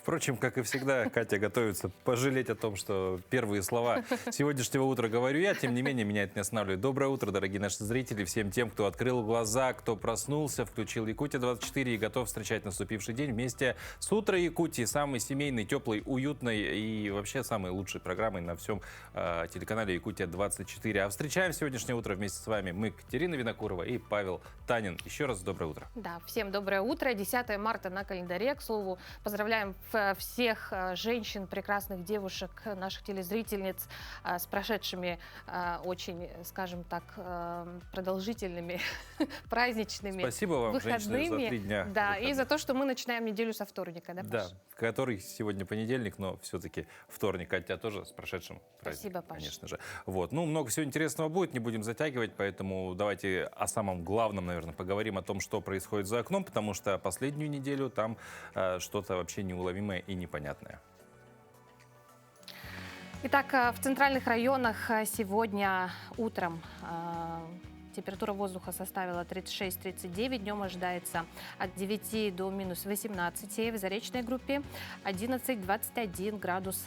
Впрочем, как и всегда, Катя готовится пожалеть о том, что первые слова сегодняшнего утра говорю я. Тем не менее, меня это не останавливает. Доброе утро, дорогие наши зрители. Всем тем, кто открыл глаза, кто проснулся, включил Якутия-24 и готов встречать наступивший день вместе с «Утро Якутии», самой семейной, теплой, уютной и вообще самой лучшей программой на всем телеканале Якутия-24. А встречаем сегодняшнее утро вместе с вами мы, Катерина Винокурова и Павел Танин. Еще раз доброе утро. Да, всем доброе утро. 10 марта на календаре. К слову, поздравляем всех женщин, прекрасных девушек, наших телезрительниц с прошедшими очень, скажем так, продолжительными праздничными Спасибо вам, выходными. женщины, за 3 дня. Да, выходных. и за то, что мы начинаем неделю со вторника, да, Паш? Да, который сегодня понедельник, но все-таки вторник. А тебя тоже с прошедшим праздником, Спасибо, Паш. конечно же. Вот. Ну, много всего интересного будет, не будем затягивать, поэтому давайте о самом главном, наверное, поговорим о том, что происходит за окном, потому что последнюю неделю там что-то вообще неуловимое и непонятное. Итак, в центральных районах сегодня утром температура воздуха составила 36-39, днем ожидается от 9 до минус 18, в заречной группе 11-21 градус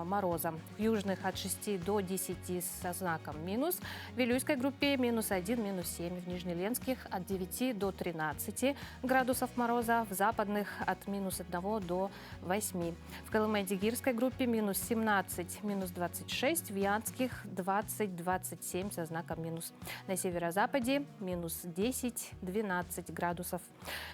мороза, в южных от 6 до 10 со знаком минус, в Вилюйской группе минус 1, минус 7, в Нижнеленских от 9 до 13 градусов мороза, в западных от минус 1 до 8, в Колыме-Дигирской группе минус 17, минус 26, в Янских 20-27 со знаком минус, на северо-западе минус 10-12 градусов.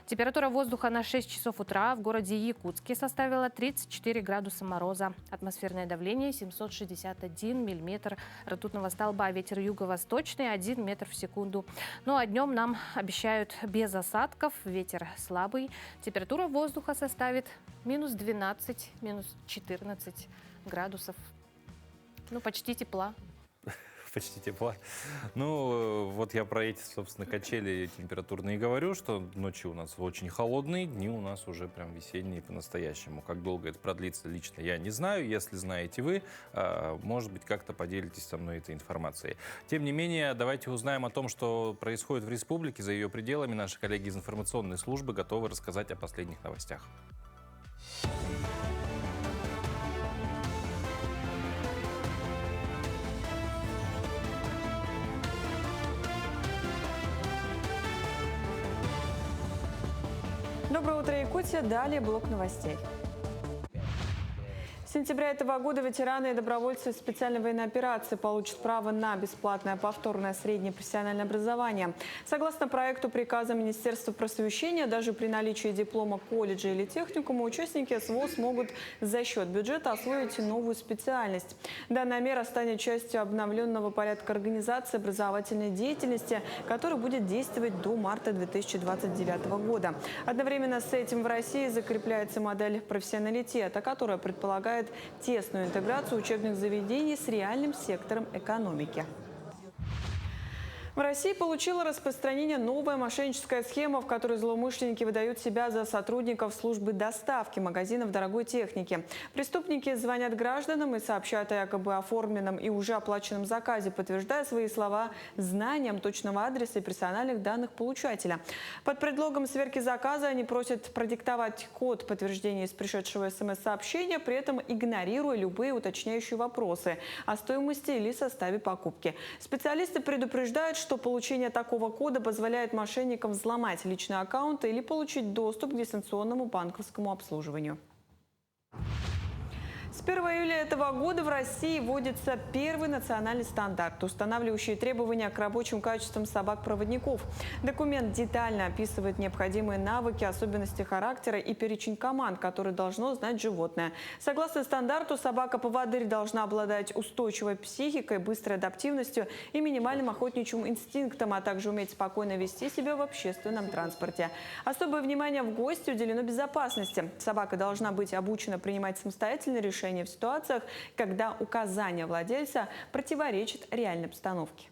Температура воздуха на 6 часов утра в городе Якутске составила 34 градуса мороза. Атмосферное давление 761 миллиметр ртутного столба. Ветер юго-восточный 1 метр в секунду. Ну а днем нам обещают без осадков. Ветер слабый. Температура воздуха составит минус 12, минус 14 градусов. Ну, почти тепла. Почти тепла. Ну, вот я про эти, собственно, качели температурные говорю, что ночи у нас очень холодные, дни у нас уже прям весенние по-настоящему. Как долго это продлится, лично я не знаю. Если знаете вы, может быть, как-то поделитесь со мной этой информацией. Тем не менее, давайте узнаем о том, что происходит в республике, за ее пределами. Наши коллеги из информационной службы готовы рассказать о последних новостях. Доброе утро, Якутия. Далее блок новостей. С сентября этого года ветераны и добровольцы специальной военной операции получат право на бесплатное повторное среднее профессиональное образование. Согласно проекту приказа Министерства просвещения, даже при наличии диплома колледжа или техникума участники СВО смогут за счет бюджета освоить новую специальность. Данная мера станет частью обновленного порядка организации образовательной деятельности, который будет действовать до марта 2029 года. Одновременно с этим в России закрепляется модель профессионалитета, которая предполагает тесную интеграцию учебных заведений с реальным сектором экономики. В России получила распространение новая мошенническая схема, в которой злоумышленники выдают себя за сотрудников службы доставки магазинов дорогой техники. Преступники звонят гражданам и сообщают о якобы оформленном и уже оплаченном заказе, подтверждая свои слова знанием точного адреса и персональных данных получателя. Под предлогом сверки заказа они просят продиктовать код подтверждения из пришедшего СМС-сообщения, при этом игнорируя любые уточняющие вопросы о стоимости или составе покупки. Специалисты предупреждают, что получение такого кода позволяет мошенникам взломать личные аккаунты или получить доступ к дистанционному банковскому обслуживанию. С 1 июля этого года в России вводится первый национальный стандарт, устанавливающий требования к рабочим качествам собак-проводников. Документ детально описывает необходимые навыки, особенности характера и перечень команд, которые должно знать животное. Согласно стандарту, собака-поводырь должна обладать устойчивой психикой, быстрой адаптивностью и минимальным охотничьим инстинктом, а также уметь спокойно вести себя в общественном транспорте. Особое внимание в гости уделено безопасности. Собака должна быть обучена принимать самостоятельные решения в ситуациях, когда указания владельца противоречат реальной обстановке.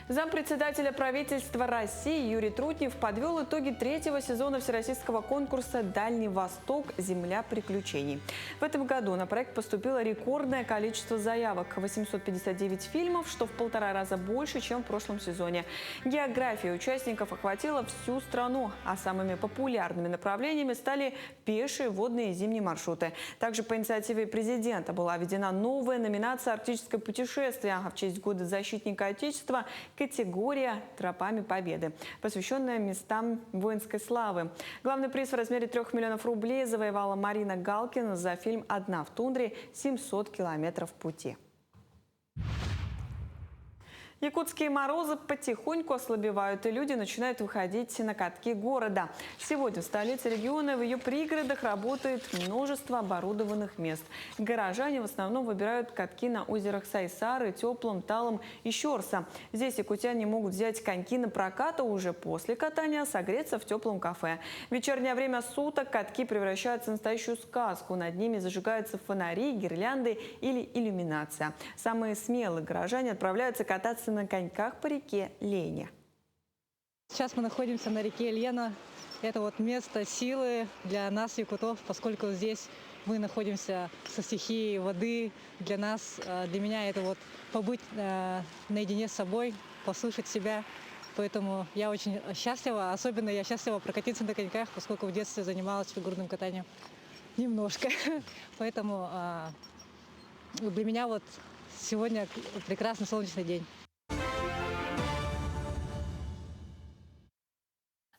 Зампредседателя правительства России Юрий Трутнев подвел итоги третьего сезона всероссийского конкурса «Дальний Восток. Земля приключений». В этом году на проект поступило рекордное количество заявок – 859 фильмов, что в 1,5 раза больше, чем в прошлом сезоне. География участников охватила всю страну, а самыми популярными направлениями стали пешие, водные и зимние маршруты. Также по инициативе президента была введена новая номинация «Арктическое путешествие», а в честь Года защитника Отечества – категория «Тропами Победы», посвященная местам воинской славы. Главный приз в размере 3 миллионов рублей завоевала Марина Галкина за фильм «Одна в тундре. 700 километров пути». Якутские морозы потихоньку ослабевают, и люди начинают выходить на катки города. Сегодня в столице региона и в ее пригородах работает множество оборудованных мест. Горожане в основном выбирают катки на озерах Сайсары, Теплом, Талом и Щорса. Здесь якутяне могут взять коньки на прокат, а уже после катания согреться в теплом кафе. В вечернее время суток катки превращаются в настоящую сказку. Над ними зажигаются фонари, гирлянды или иллюминация. Самые смелые горожане отправляются кататься на коньках по реке Лене. Сейчас мы находимся на реке Лена. Это вот место силы для нас, якутов, поскольку здесь мы находимся со стихией воды. Для нас, для меня это вот побыть наедине с собой, послушать себя. Поэтому я очень счастлива. Особенно я счастлива прокатиться на коньках, поскольку в детстве занималась фигурным катанием немножко. Поэтому для меня вот сегодня прекрасный солнечный день.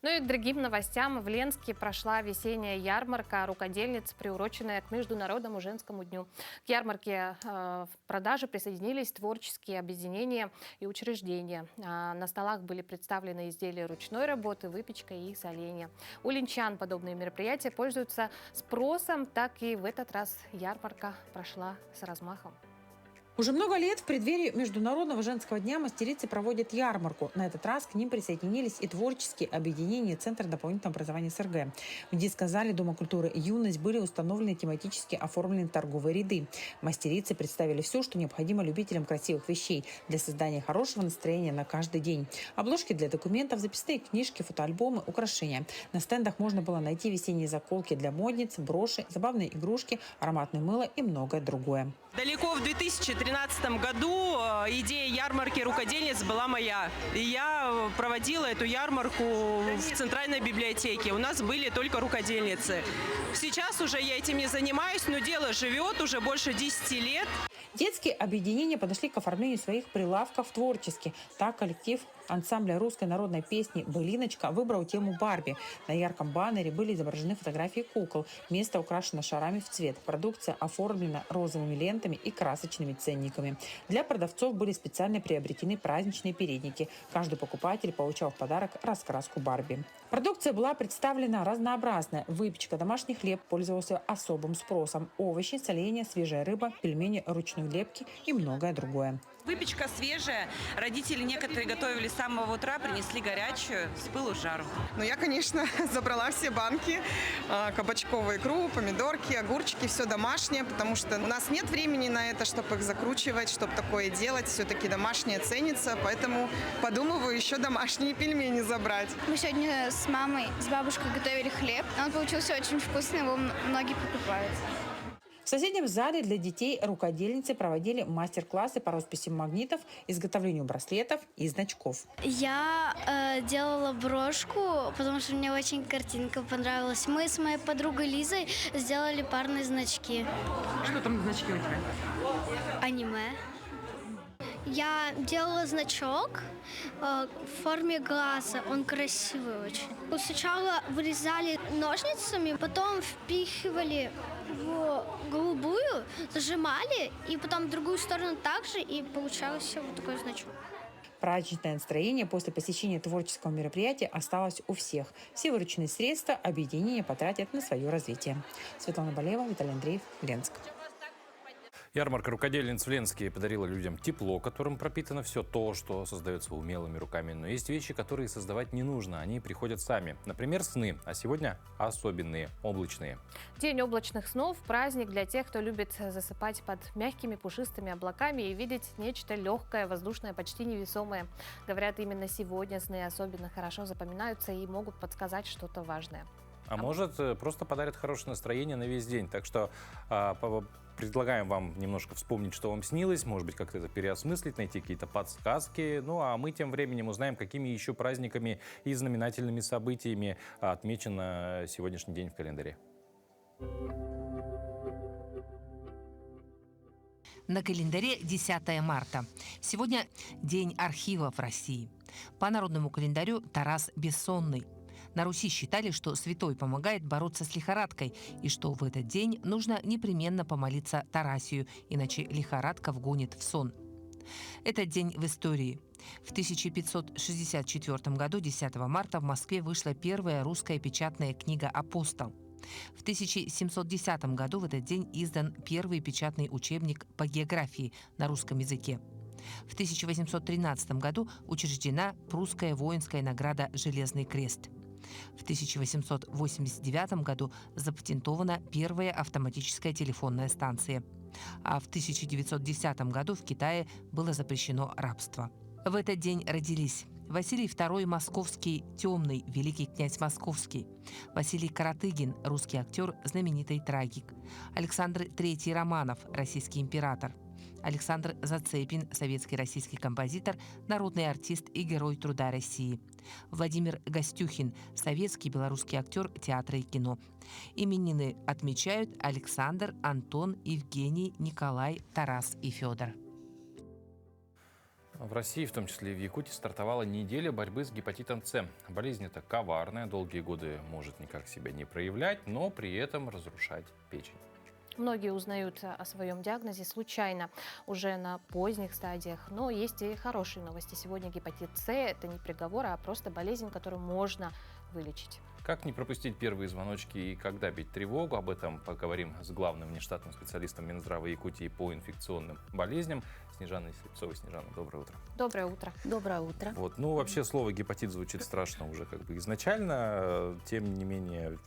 Ну и к другим новостям. В Ленске прошла весенняя ярмарка рукодельниц, приуроченная к Международному женскому дню. К ярмарке в продаже присоединились творческие объединения и учреждения. На столах были представлены изделия ручной работы, выпечка и соленья. У ленчан подобные мероприятия пользуются спросом, так и в этот раз ярмарка прошла с размахом. Уже много лет в преддверии Международного женского дня мастерицы проводят ярмарку. На этот раз к ним присоединились и творческие объединения Центра дополнительного образования СРГ. В детском-зале Дома культуры «Юность» были установлены тематически оформленные торговые ряды. Мастерицы представили все, что необходимо любителям красивых вещей для создания хорошего настроения на каждый день. Обложки для документов, записные книжки, фотоальбомы, украшения. На стендах можно было найти весенние заколки для модниц, броши, забавные игрушки, ароматное мыло и многое другое. Далеко в 2013 году идея ярмарки рукодельниц была моя. И я проводила эту ярмарку в Центральной библиотеке. У нас были только рукодельницы. Сейчас уже я этим не занимаюсь, но дело живет уже больше 10 лет. Детские объединения подошли к оформлению своих прилавков творчески. Так коллектив ансамбля русской народной песни «Былиночка» выбрал тему Барби. На ярком баннере были изображены фотографии кукол. Место украшено шарами в цвет. Продукция оформлена розовыми лентами и красочными ценниками. Для продавцов были специально приобретены праздничные передники. Каждый покупатель получал в подарок раскраску Барби. Продукция была представлена разнообразная. Выпечка, домашний хлеб пользовался особым спросом. Овощи, соленья, свежая рыба, пельмени ручной лепки и многое другое. Выпечка свежая. Родители некоторые готовили с самого утра, принесли горячую, с пылу с жару. Ну, я, конечно, забрала все банки, кабачковую икру, помидорки, огурчики, все домашнее, потому что у нас нет времени на это, чтобы их закручивать, чтобы такое делать. Все-таки домашнее ценится, поэтому подумываю еще домашние пельмени забрать. Мы сегодня с мамой, с бабушкой готовили хлеб. Он получился очень вкусный, его многие покупают. В соседнем зале для детей рукодельницы проводили мастер-классы по росписи магнитов, изготовлению браслетов и значков. Я делала брошку, потому что мне очень картинка понравилась. Мы с моей подругой Лизой сделали парные значки. Что там значки у тебя? Аниме. Я делала значок в форме глаза. Он красивый очень. Сначала вырезали ножницами, потом впихивали в голубую, зажимали, и потом в другую сторону также, и получался вот такой значок. Праздничное настроение после посещения творческого мероприятия осталось у всех. Все вырученные средства объединения потратят на свое развитие. Светлана Болева, Виталий Андреев, Ленск. Ярмарка рукодельниц в Ленске подарила людям тепло, которым пропитано все то, что создается умелыми руками. Но есть вещи, которые создавать не нужно, они приходят сами. Например, сны, а сегодня особенные, облачные. День облачных снов – праздник для тех, кто любит засыпать под мягкими пушистыми облаками и видеть нечто легкое, воздушное, почти невесомое. Говорят, именно сегодня сны особенно хорошо запоминаются и могут подсказать что-то важное. А может, просто подарят хорошее настроение на весь день. Так что предлагаем вам немножко вспомнить, что вам снилось, может быть, как-то это переосмыслить, найти какие-то подсказки. Ну, а мы тем временем узнаем, какими еще праздниками и знаменательными событиями отмечен сегодняшний день в календаре. На календаре 10 марта. Сегодня День архива в России. По народному календарю Тарас Бессонный. На Руси считали, что святой помогает бороться с лихорадкой, и что в этот день нужно непременно помолиться Тарасию, иначе лихорадка вгонит в сон. Этот день в истории. В 1564 году, 10 марта, в Москве вышла первая русская печатная книга «Апостол». В 1710 году в этот день издан первый печатный учебник по географии на русском языке. В 1813 году учреждена прусская воинская награда «Железный крест». В 1889 году запатентована первая автоматическая телефонная станция. А в 1910 году в Китае было запрещено рабство. В этот день родились Василий II Московский Темный, великий князь Московский; Василий Каратыгин, русский актер, знаменитый трагик; Александр III Романов, российский император; Александр Зацепин, советский российский композитор, народный артист и герой труда России; Владимир Гостюхин, советский белорусский актер театра и кино. Именины отмечают Александр, Антон, Евгений, Николай, Тарас и Федор. В России, в том числе и в Якутии, стартовала неделя борьбы с гепатитом С. Болезнь эта коварная, долгие годы может никак себя не проявлять, но при этом разрушать печень. Многие узнают о своем диагнозе случайно, уже на поздних стадиях. Но есть и хорошие новости. Сегодня гепатит С – это не приговор, а просто болезнь, которую можно вылечить. Как не пропустить первые звоночки и когда бить тревогу? Об этом поговорим с главным внештатным специалистом Минздрава Якутии по инфекционным болезням Снежаной Слепцовой. Снежана, доброе утро. Доброе утро. Доброе утро. Вот, ну, вообще слово гепатит звучит страшно уже как бы изначально, тем не менее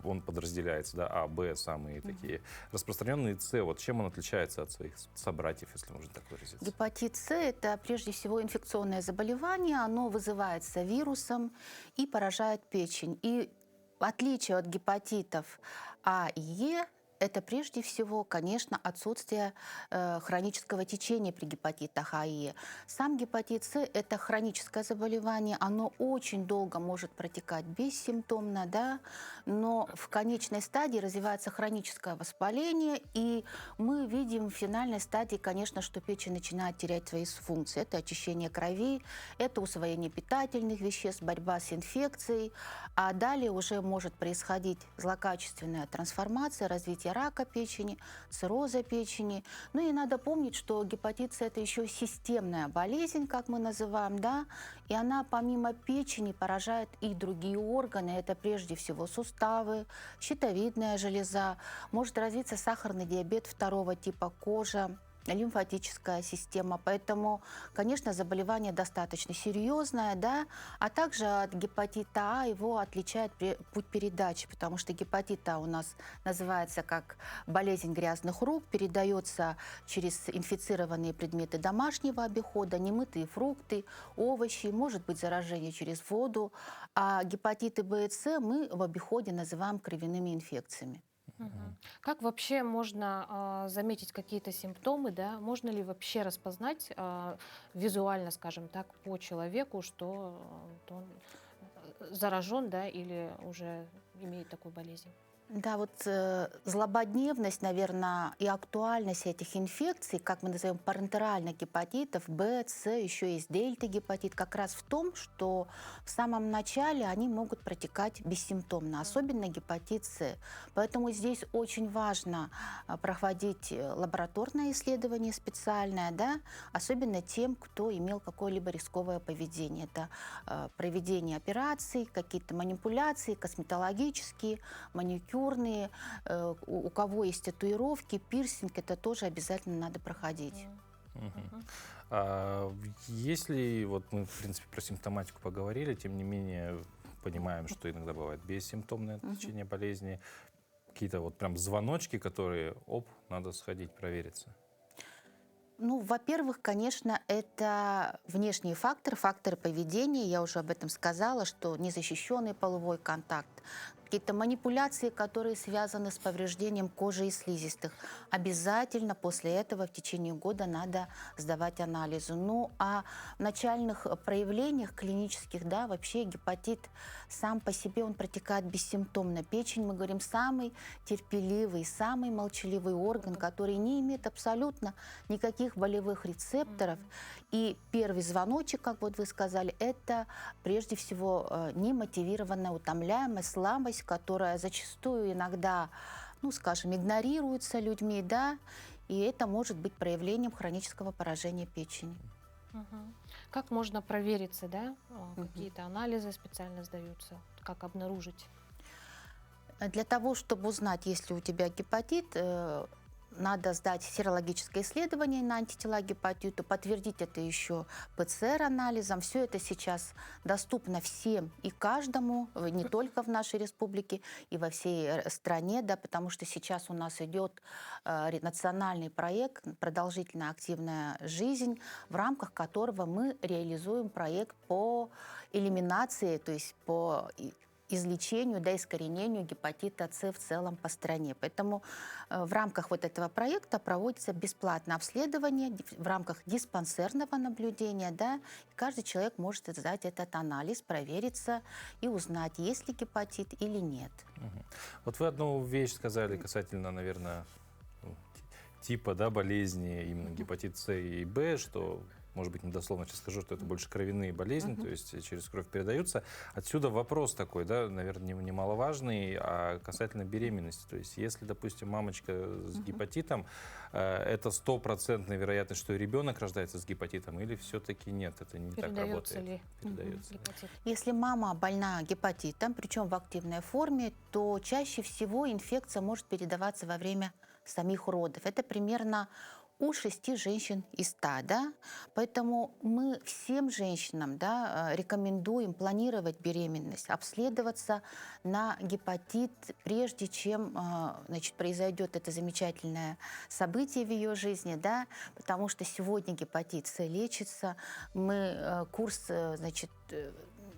он подразделяется, да, А, Б, самые такие распространенные, С. Вот чем он отличается от своих собратьев, если можно так выразиться? Гепатит С – это прежде всего инфекционное заболевание. Оно вызывается вирусом и поражает печень. И в отличие от гепатитов А и Е, это прежде всего, конечно, отсутствие хронического течения при гепатитах А и Е. Сам гепатит С – это хроническое заболевание, оно очень долго может протекать бессимптомно, да, но в конечной стадии развивается хроническое воспаление, и мы видим в финальной стадии, конечно, что печень начинает терять свои функции. Это очищение крови, это усвоение питательных веществ, борьба с инфекцией, а далее уже может происходить злокачественная трансформация, развитие рака печени, цирроза печени. Ну и надо помнить, что гепатит С – это еще системная болезнь, как мы называем, да, и она помимо печени поражает и другие органы. Это прежде всего суставы, щитовидная железа, может развиться сахарный диабет второго типа, кожа, лимфатическая система. Поэтому, конечно, заболевание достаточно серьезное, да, а также от гепатита А его отличает путь передачи, потому что гепатит А у нас называется как болезнь грязных рук, передается через инфицированные предметы домашнего обихода, немытые фрукты, овощи, может быть заражение через воду, а гепатиты Б и С мы в обиходе называем кровяными инфекциями. Как вообще можно заметить какие-то симптомы, да? Можно ли вообще распознать визуально, скажем так, по человеку, что он заражен, да, или уже имеет такую болезнь? Да, вот злободневность, наверное, и актуальность этих инфекций, как мы называем парентеральных гепатитов, Б, С, еще есть дельта-гепатит, как раз в том, что в самом начале они могут протекать бессимптомно, особенно гепатит С. Поэтому здесь очень важно проходить лабораторное исследование специальное, да, особенно тем, кто имел какое-либо рисковое поведение. Это проведение операций, какие-то манипуляции, косметологические косметические, маникюрные, у кого есть татуировки, пирсинг, это тоже обязательно надо проходить. Если, вот мы, в принципе, про симптоматику поговорили, тем не менее, понимаем, что иногда бывает бессимптомное течение болезни, какие-то вот прям звоночки, которые, надо сходить, провериться. Ну, во-первых, конечно, это внешние факторы поведения. Я уже об этом сказала, что незащищенный половой контакт, какие-то манипуляции, которые связаны с повреждением кожи и слизистых. Обязательно после этого в течение года надо сдавать анализы. Ну, а в начальных проявлениях клинических, да, вообще гепатит сам по себе, он протекает бессимптомно. Печень, мы говорим, самый терпеливый, самый молчаливый орган, который не имеет абсолютно никаких болевых рецепторов. И первый звоночек, как вот вы сказали, это прежде всего немотивированная утомляемость, слабость, которая зачастую иногда, ну, скажем, игнорируется людьми, да, и это может быть проявлением хронического поражения печени. Как можно провериться, да? Какие-то анализы специально сдаются? Как обнаружить? Для того, чтобы узнать, есть ли у тебя гепатит, надо сдать серологическое исследование на антитела к гепатиту, подтвердить это еще ПЦР-анализом. Все это сейчас доступно всем и каждому, не только в нашей республике, и во всей стране, да, потому что сейчас у нас идет национальный проект «Продолжительная активная жизнь», в рамках которого мы реализуем проект по элиминации, то есть по излечению, да, искоренению гепатита С в целом по стране. Поэтому в рамках вот этого проекта проводится бесплатное обследование в рамках диспансерного наблюдения, да, и каждый человек может сдать этот анализ, провериться и узнать, есть ли гепатит или нет. Вот вы одну вещь сказали касательно, наверное, типа, да, болезни, именно гепатит С и Б, что, может быть, недословно сейчас скажу, что это больше кровяные болезни, то есть через кровь передаются. Отсюда вопрос такой, да, наверное, немаловажный, касательно беременности. То есть если, допустим, мамочка с гепатитом, это 100% вероятность, что и ребенок рождается с гепатитом, или все-таки нет, это не так работает? Передается. Если мама больна гепатитом, причем в активной форме, то чаще всего инфекция может передаваться во время самих родов. Это примерно у 6 женщин из 100, да? Поэтому мы всем женщинам, да, рекомендуем планировать беременность, обследоваться на гепатит, прежде чем, значит, произойдет это замечательное событие в ее жизни, да? Потому что сегодня гепатит С лечится, курс, значит,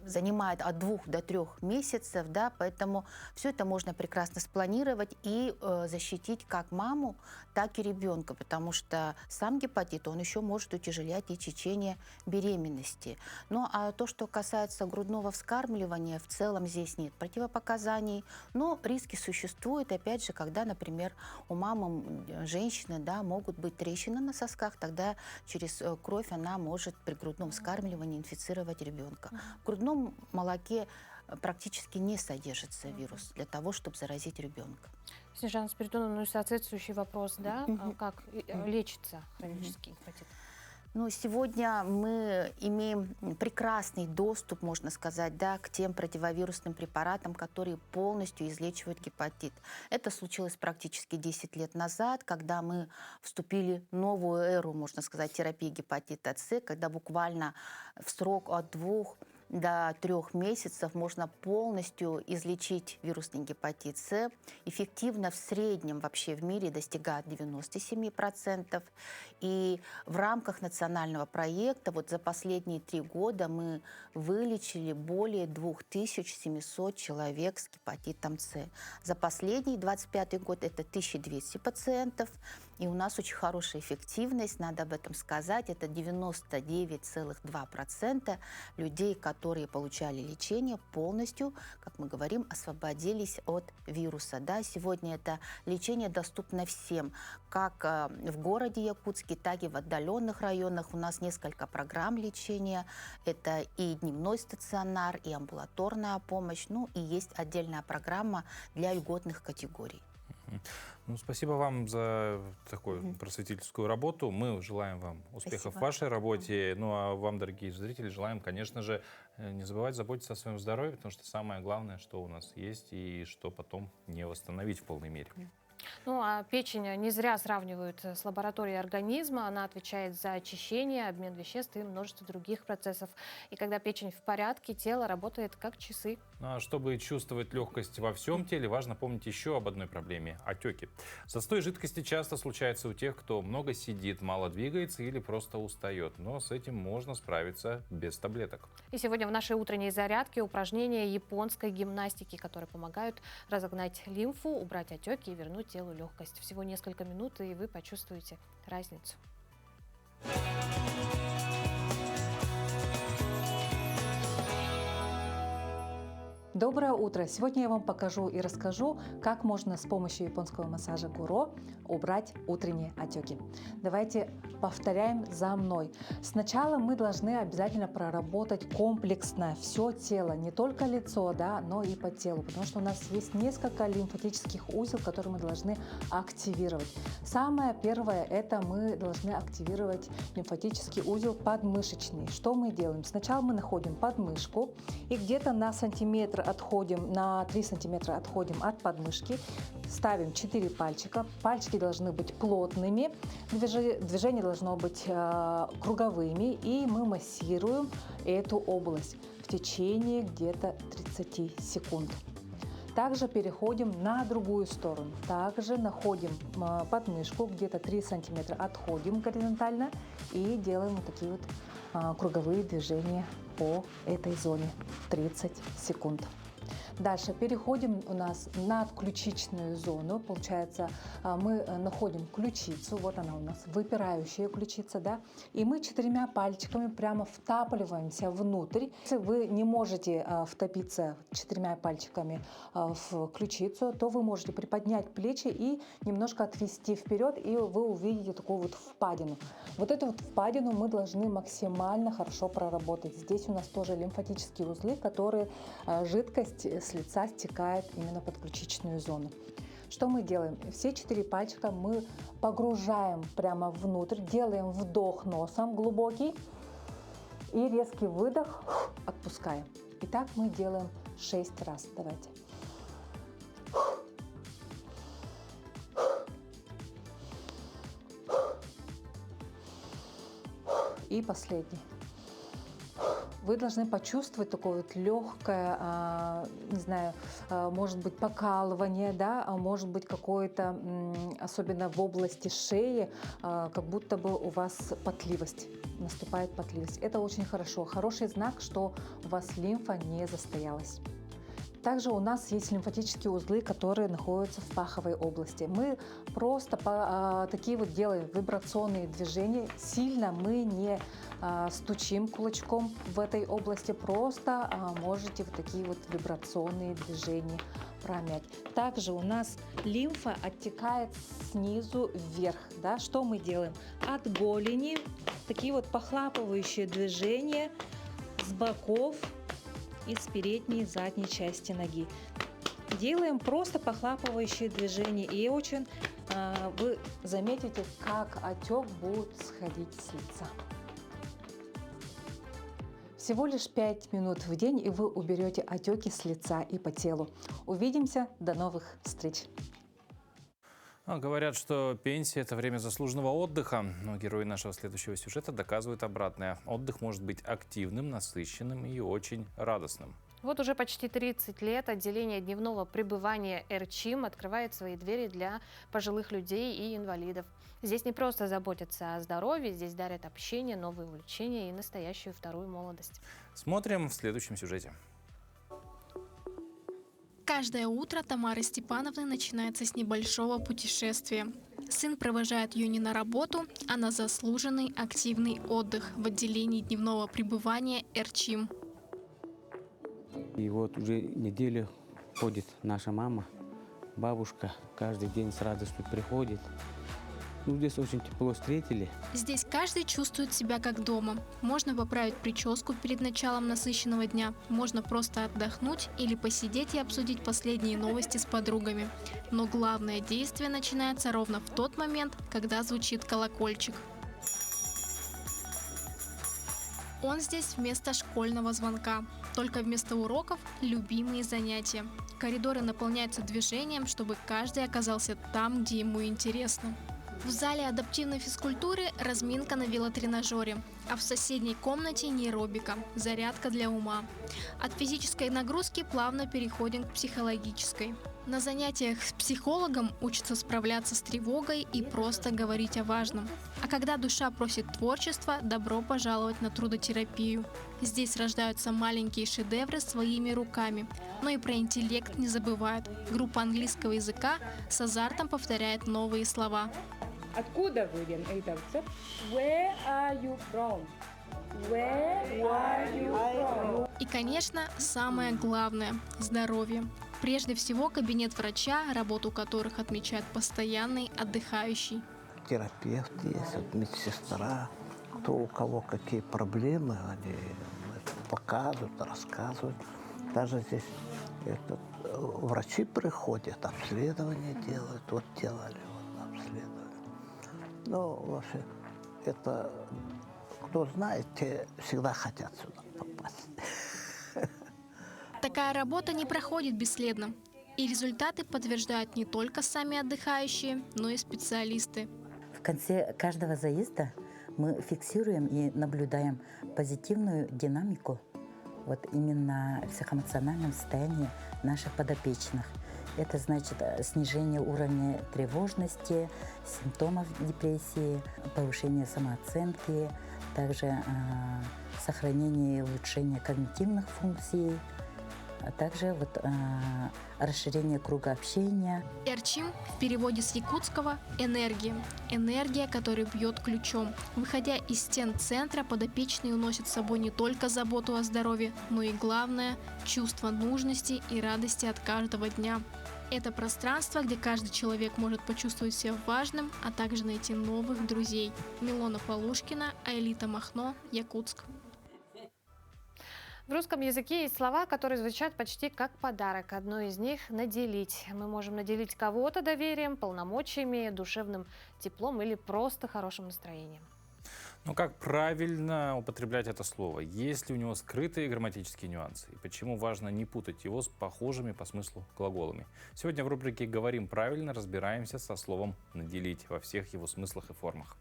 занимает от 2 до 3 месяцев, да, поэтому все это можно прекрасно спланировать и защитить как маму, так и ребенка, потому что сам гепатит, он еще может утяжелять и течение беременности. Ну, а то, что касается грудного вскармливания, в целом здесь нет противопоказаний, но риски существуют, опять же, когда, например, у мамы, женщины, да, могут быть трещины на сосках, тогда через кровь она может при грудном вскармливании инфицировать ребенка. В грудном молоке практически не содержится вирус для того, чтобы заразить ребенка. Снежана Спиридоновна, ну и соответствующий вопрос, да? Как лечится хронический гепатит? Ну, сегодня мы имеем прекрасный доступ, можно сказать, да, к тем противовирусным препаратам, которые полностью излечивают гепатит. Это случилось практически 10 лет назад, когда мы вступили в новую эру, можно сказать, терапии гепатита С, когда буквально в срок от 2 до 3 месяцев можно полностью излечить вирусный гепатит С. Эффективно в среднем вообще в мире достигает 97%. И в рамках национального проекта вот за последние 3 года мы вылечили более 2700 человек с гепатитом С. За последний 25 год это 1200 пациентов. И у нас очень хорошая эффективность, надо об этом сказать. Это 99,2% людей, которые получали лечение, полностью, как мы говорим, освободились от вируса. Да? Сегодня это лечение доступно всем, как в городе Якутске, так и в отдаленных районах. У нас несколько программ лечения. Это и дневной стационар, и амбулаторная помощь. Ну и есть отдельная программа для льготных категорий. Ну, спасибо вам за такую просветительскую работу. Мы желаем вам успехов Спасибо. в вашей работе. Ну, а вам, дорогие зрители, желаем, конечно же, не забывать заботиться о своем здоровье, потому что самое главное, что у нас есть и что потом не восстановить в полной мере. Ну, а печень не зря сравнивают с лабораторией организма. Она отвечает за очищение, обмен веществ и множество других процессов. И когда печень в порядке, тело работает как часы. Ну, а чтобы чувствовать легкость во всем теле, важно помнить еще об одной проблеме – отеки. Застой жидкости часто случается у тех, кто много сидит, мало двигается или просто устает. Но с этим можно справиться без таблеток. И сегодня в нашей утренней зарядке упражнения японской гимнастики, которые помогают разогнать лимфу, убрать отеки и вернуть телу легкость. Всего несколько минут, и вы почувствуете разницу. Доброе утро! Сегодня я вам покажу и расскажу, как можно с помощью японского массажа Гуро убрать утренние отеки. Давайте повторяем за мной. Сначала мы должны обязательно проработать комплексно все тело, не только лицо, да, но и по телу, потому что у нас есть несколько лимфатических узел, которые мы должны активировать. Самое первое – это мы должны активировать лимфатический узел подмышечный. Что мы делаем? Сначала мы находим подмышку и где-то на сантиметр отходим, на 3 сантиметра отходим от подмышки, ставим 4 пальчика. Пальчики должны быть плотными, движение должно быть круговыми, и мы массируем эту область в течение где-то 30 секунд. Также переходим на другую сторону. Также находим подмышку, где-то 3 сантиметра отходим горизонтально и делаем вот такие вот круговые движения по этой зоне 30 секунд. Дальше переходим у нас на ключичную зону. Получается, мы находим ключицу, вот она у нас, выпирающая ключица, да, и мы 4 пальчиками прямо втапливаемся внутрь. Если вы не можете втопиться 4 пальчиками в ключицу, то вы можете приподнять плечи и немножко отвести вперед, и вы увидите такую вот впадину. Вот эту вот впадину мы должны максимально хорошо проработать. Здесь у нас тоже лимфатические узлы, которые жидкость с лица стекает именно под ключичную зону. Что мы делаем? Все 4 пальчика мы погружаем прямо внутрь, делаем вдох носом глубокий и резкий выдох, отпускаем. И так мы делаем 6 раз. Давайте. И последний. Вы должны почувствовать такое вот легкое, не знаю, может быть покалывание, да, а может быть какое-то, особенно в области шеи, как будто бы у вас потливость, наступает потливость. Это очень хорошо, хороший знак, что у вас лимфа не застоялась. Также у нас есть лимфатические узлы, которые находятся в паховой области. Мы просто такие вот делаем вибрационные движения. Сильно мы не стучим кулачком в этой области, просто можете вот такие вот вибрационные движения промять. Также у нас лимфа оттекает снизу вверх. Да? Что мы делаем? От голени такие вот похлапывающие движения с боков и с передней и задней части ноги. Делаем просто похлапывающие движения, и очень вы заметите, как отек будет сходить с лица. Всего лишь 5 минут в день, и вы уберете отеки с лица и по телу. Увидимся, до новых встреч! Говорят, что пенсия – это время заслуженного отдыха, но герои нашего следующего сюжета доказывают обратное. Отдых может быть активным, насыщенным и очень радостным. Вот уже почти 30 лет отделение дневного пребывания РЧИМ открывает свои двери для пожилых людей и инвалидов. Здесь не просто заботятся о здоровье, здесь дарят общение, новые увлечения и настоящую вторую молодость. Смотрим в следующем сюжете. Каждое утро Тамары Степановны начинается с небольшого путешествия. Сын провожает Юни на работу, а на заслуженный активный отдых в отделении дневного пребывания РЧИМ. И вот уже неделю ходит наша мама, бабушка, каждый день с радостью приходит. Ну, здесь очень тепло встретили. Здесь каждый чувствует себя как дома. Можно поправить прическу перед началом насыщенного дня, можно просто отдохнуть или посидеть и обсудить последние новости с подругами. Но главное действие начинается ровно в тот момент, когда звучит колокольчик. Он здесь вместо школьного звонка. Только вместо уроков – любимые занятия. Коридоры наполняются движением, чтобы каждый оказался там, где ему интересно. В зале адаптивной физкультуры разминка на велотренажере, а в соседней комнате нейробика – зарядка для ума. От физической нагрузки плавно переходим к психологической. На занятиях с психологом учатся справляться с тревогой и просто говорить о важном. А когда душа просит творчества, добро пожаловать на трудотерапию. Здесь рождаются маленькие шедевры своими руками. Но и про интеллект не забывают. Группа английского языка с азартом повторяет новые слова. Откуда вы, литовцы? Where are you from? Where are you from? И, конечно, самое главное – здоровье. Прежде всего, кабинет врача, работу которых отмечает постоянный отдыхающий. Терапевт есть, вот медсестра, кто у кого какие проблемы, они показывают, рассказывают. Даже здесь врачи приходят, обследование делают, вот делали обследование. Ну, вообще, это, кто знает, те всегда хотят сюда попасть. Такая работа не проходит бесследно. И результаты подтверждают не только сами отдыхающие, но и специалисты. В конце каждого заезда мы фиксируем и наблюдаем позитивную динамику вот именно в психоэмоциональном состоянии наших подопечных. Это значит снижение уровня тревожности, симптомов депрессии, повышение самооценки, также сохранение и улучшение когнитивных функций, а также расширение круга общения. Эрчим в переводе с якутского «энергия». Энергия, которая бьет ключом. Выходя из стен центра, подопечные уносят с собой не только заботу о здоровье, но и, главное, чувство нужности и радости от каждого дня. Это пространство, где каждый человек может почувствовать себя важным, а также найти новых друзей. Милона Полушкина, Аэлита Махно, Якутск. В русском языке есть слова, которые звучат почти как подарок. Одно из них – наделить. Мы можем наделить кого-то доверием, полномочиями, душевным теплом или просто хорошим настроением. Но как правильно употреблять это слово? Есть ли у него скрытые грамматические нюансы? И почему важно не путать его с похожими по смыслу глаголами? Сегодня в рубрике «Говорим правильно» разбираемся со словом «наделить» во всех его смыслах и формах.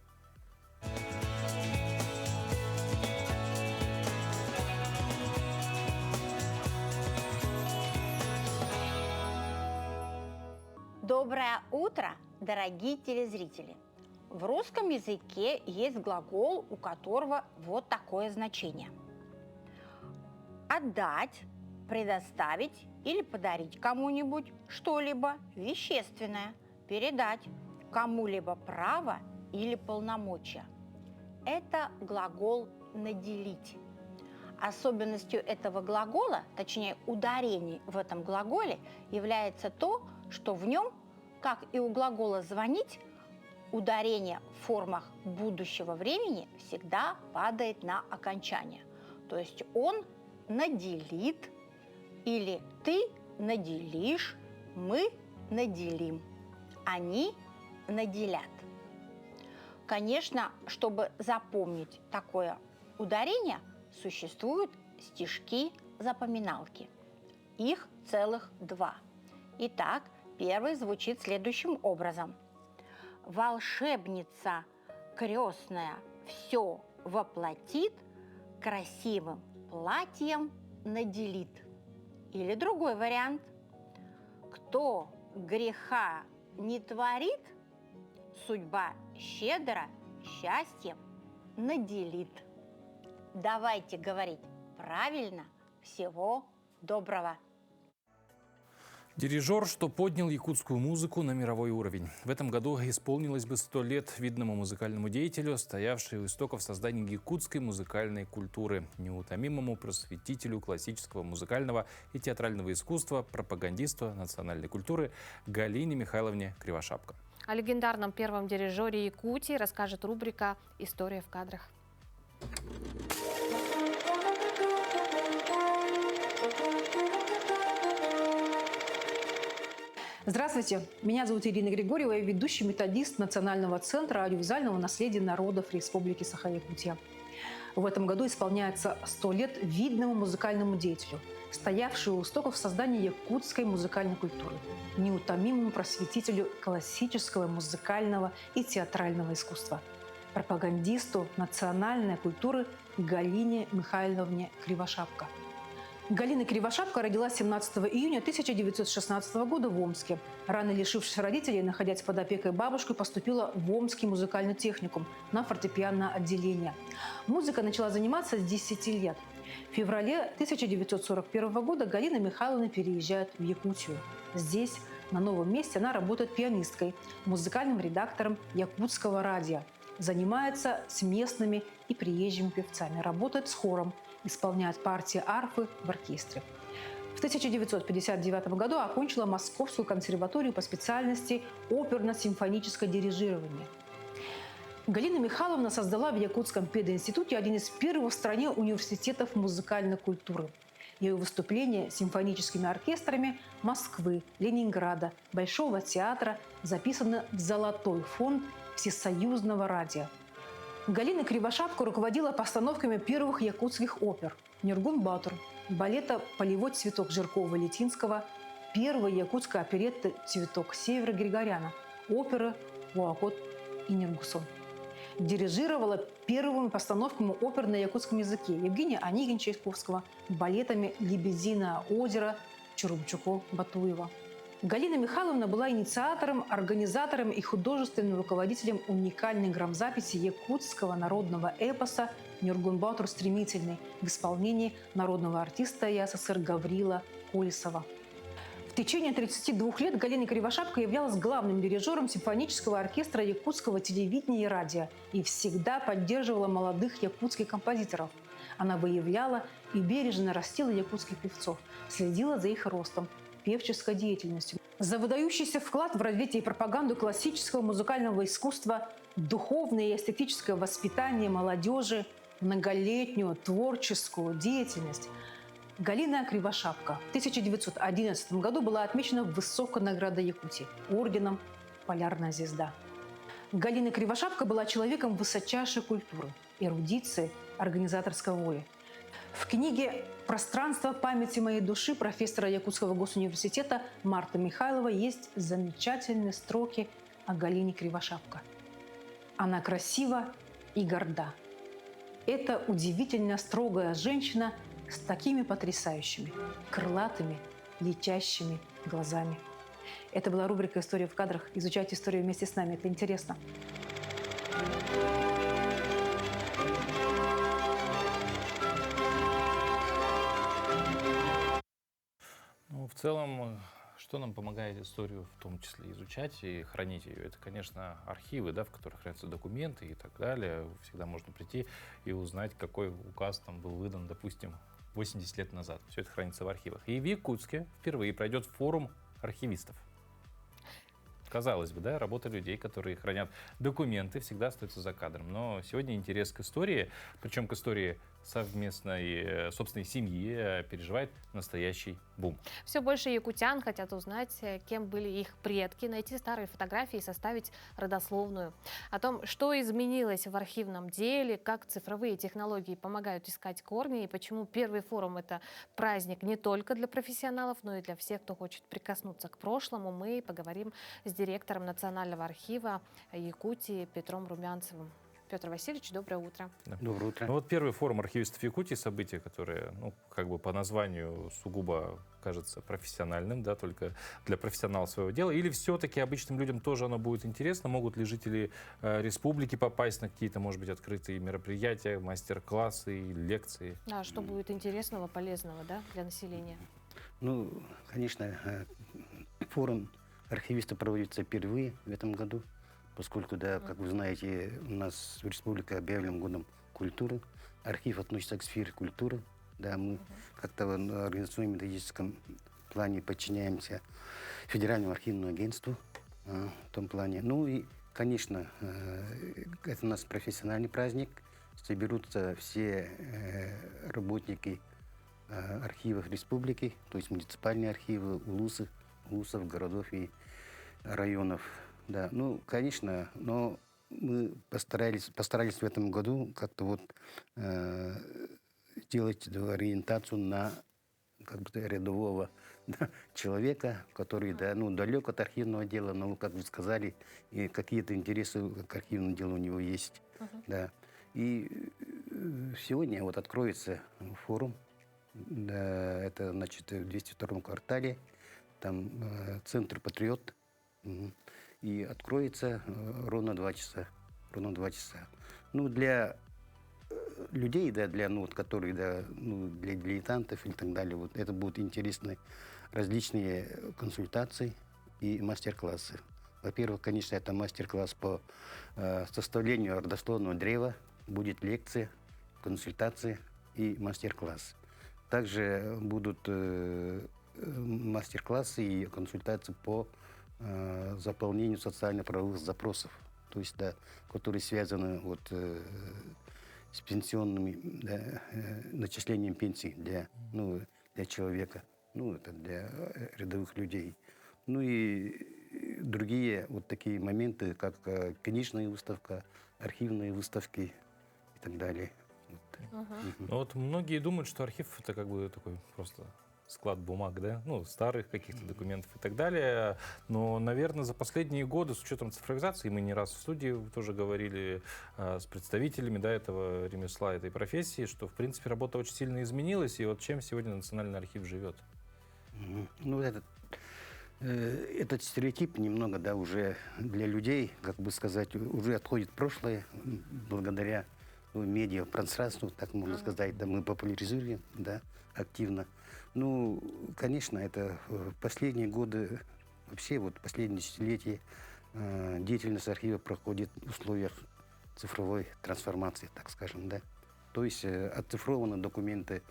Доброе утро, дорогие телезрители! В русском языке есть глагол, у которого вот такое значение. Отдать, предоставить или подарить кому-нибудь что-либо вещественное, передать кому-либо право или полномочия. Это глагол «наделить». Особенностью этого глагола, точнее ударений в этом глаголе, является то, что в нем, как и у глагола «звонить», ударение в формах будущего времени всегда падает на окончание. То есть он наделит, или ты наделишь, мы наделим, они наделят. Конечно, чтобы запомнить такое ударение, существуют стишки-запоминалки. Их целых 2. Итак, первый звучит следующим образом. Волшебница крестная все воплотит, красивым платьем наделит. Или другой вариант. Кто греха не творит, судьба щедро счастьем наделит. Давайте говорить правильно. Всего доброго! Дирижер, что поднял якутскую музыку на мировой уровень. В этом году исполнилось бы 100 лет видному музыкальному деятелю, стоявшему у истоков создания якутской музыкальной культуры, неутомимому просветителю классического музыкального и театрального искусства, пропагандисту национальной культуры Галине Михайловне Кривошапко. О легендарном первом дирижере Якутии расскажет рубрика «История в кадрах». Здравствуйте, меня зовут Ирина Григорьева, я ведущий методист Национального центра аудиовизуального наследия народов Республики Саха-Якутия. В этом году исполняется 100 лет видному музыкальному деятелю, стоявшему у истоков создания якутской музыкальной культуры, неутомимому просветителю классического, музыкального и театрального искусства, пропагандисту национальной культуры Галине Михайловне Кривошапко. Галина Кривошапко родилась 17 июня 1916 года в Омске. Рано лишившись родителей, находясь под опекой бабушки, поступила в Омский музыкальный техникум на фортепианное отделение. Музыкой начала заниматься с 10 лет. В феврале 1941 года Галина Михайловна переезжает в Якутию. Здесь, на новом месте, она работает пианисткой, музыкальным редактором Якутского радио. Занимается с местными и приезжими певцами, работает с хором, исполняет партии арфы в оркестре. В 1959 году окончила Московскую консерваторию по специальности оперно-симфоническое дирижирование. Галина Михайловна создала в Якутском пединституте один из первых в стране университетов музыкальной культуры. Ее выступления с симфоническими оркестрами Москвы, Ленинграда, Большого театра записаны в золотой фонд Всесоюзного радио. Галина Кривошапко руководила постановками первых якутских опер «Нюргун-Батур», балета «Полевой цветок» Жиркова-Летинского, первой якутской оперетты «Цветок севера» Григоряна, оперы «Уакот» и «Нергусон». Дирижировала первыми постановками опер на якутском языке Евгения Онегин-Чайковского, балетами «Лебединое озеро» Чурумчуко-Батуева. Галина Михайловна была инициатором, организатором и художественным руководителем уникальной грамзаписи якутского народного эпоса «Нюргун-Батур стремительный» в исполнении народного артиста СССР Гаврила Колесова. В течение 32 лет Галина Кривошапко являлась главным дирижером симфонического оркестра якутского телевидения и радио и всегда поддерживала молодых якутских композиторов. Она выявляла и бережно растила якутских певцов, следила за их ростом, певческой деятельностью. За выдающийся вклад в развитие и пропаганду классического музыкального искусства, духовное и эстетическое воспитание молодежи, многолетнюю творческую деятельность Галина Кривошапко в 1911 году была отмечена высокой наградой Якутии – орденом «Полярная звезда». Галина Кривошапко была человеком высочайшей культуры, эрудиции, организаторской воли. В книге «Пространство памяти моей души» профессора Якутского госуниверситета Марты Михайлова есть замечательные строки о Галине Кривошапко. Она красива и горда. Это удивительно строгая женщина с такими потрясающими, крылатыми, летящими глазами. Это была рубрика «История в кадрах». Изучайте историю вместе с нами. Это интересно. Ну, в целом, что нам помогает историю в том числе изучать и хранить ее? Это, конечно, архивы, да, в которых хранятся документы и так далее. Всегда можно прийти и узнать, какой указ там был выдан, допустим, 80 лет назад. Все это хранится в архивах. И в Якутске впервые пройдет форум архивистов. Казалось бы, да, работа людей, которые хранят документы, всегда остается за кадром. Но сегодня интерес к истории, причем к истории совместной собственной семьи, переживает настоящий бум. Все больше якутян хотят узнать, кем были их предки, найти старые фотографии и составить родословную. О том, что изменилось в архивном деле, как цифровые технологии помогают искать корни и почему первый форум – это праздник не только для профессионалов, но и для всех, кто хочет прикоснуться к прошлому, мы поговорим с директором Национального архива Якутии Петром Румянцевым. Петр Васильевич, доброе утро. Доброе утро. Ну, вот первый форум архивистов Якутии, событие, которое, ну, как бы по названию сугубо кажется профессиональным, да, только для профессионалов своего дела, или все-таки обычным людям тоже оно будет интересно? Могут ли жители республики попасть на какие-то, может быть, открытые мероприятия, мастер-классы, лекции? Да, что будет интересного, полезного, да, для населения? Ну, конечно, форум архивистов проводится впервые в этом году, поскольку, да, как вы знаете, у нас республика объявлена годом культуры. Архив относится к сфере культуры. Да, мы как-то в организационно-методическом плане подчиняемся Федеральному архивному агентству. в том плане. Ну и, конечно, это у нас профессиональный праздник. Соберутся все работники архивов республики, то есть муниципальные архивы, улусов, городов и районов. Да, ну, конечно, но мы постарались в этом году как-то вот сделать ориентацию на как бы рядового человека, который далек от архивного дела, но, как вы сказали, и какие-то интересы к архивному делу у него есть. Да. И сегодня вот откроется форум, да, это, значит, в 202-м квартале, там центр «Патриот», и откроется ровно 2 часа. Ну, для людей, да, которые, для дилетантов и так далее, вот это будут интересны различные консультации и мастер-классы. Во-первых, конечно, это мастер-класс по составлению родословного древа, будет лекция, консультации и мастер-класс. Также будут мастер-классы и консультации по заполнению социально-правовых запросов, то есть, да, которые связаны вот, с пенсионными, да, начислением пенсий для человека, это для рядовых людей. Ну и другие вот такие моменты, как книжная выставка, архивные выставки и так далее. Ну, вот многие думают, что архив — это как бы такой просто склад бумаг, да, старых каких-то документов и так далее. Но, наверное, за последние годы, с учетом цифровизации, мы не раз в студии тоже говорили с представителями, да, этого ремесла, этой профессии, что, в принципе, работа очень сильно изменилась, и вот чем сегодня Национальный архив живет? Ну, этот стереотип немного, да, уже для людей, как бы сказать, уже отходит в прошлое, благодаря медиапространству, так можно сказать, да, мы популяризируем, да, активно. Ну, конечно, это в последние годы, вообще вот последние десятилетия деятельность архива проходит в условиях цифровой трансформации, так скажем, да. То есть оцифрованы документы,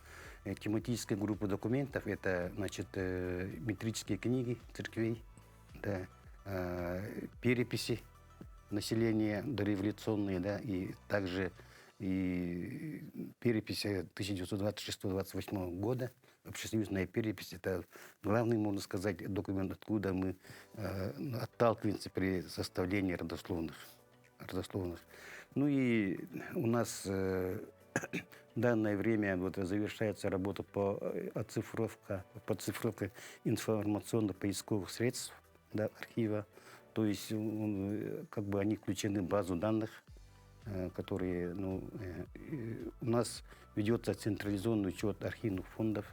тематическая группа документов, это, значит, метрические книги церквей, да, переписи населения дореволюционные, да, и также и переписи 1926-28 года, общесоюзная перепись, это главный, можно сказать, документ, откуда мы отталкиваемся при составлении родословных. Ну и у нас в данное время вот завершается работа по цифровке информационно-поисковых средств, да, архива. То есть как бы они включены в базу данных, которые, у нас ведется централизованный учет архивных фондов,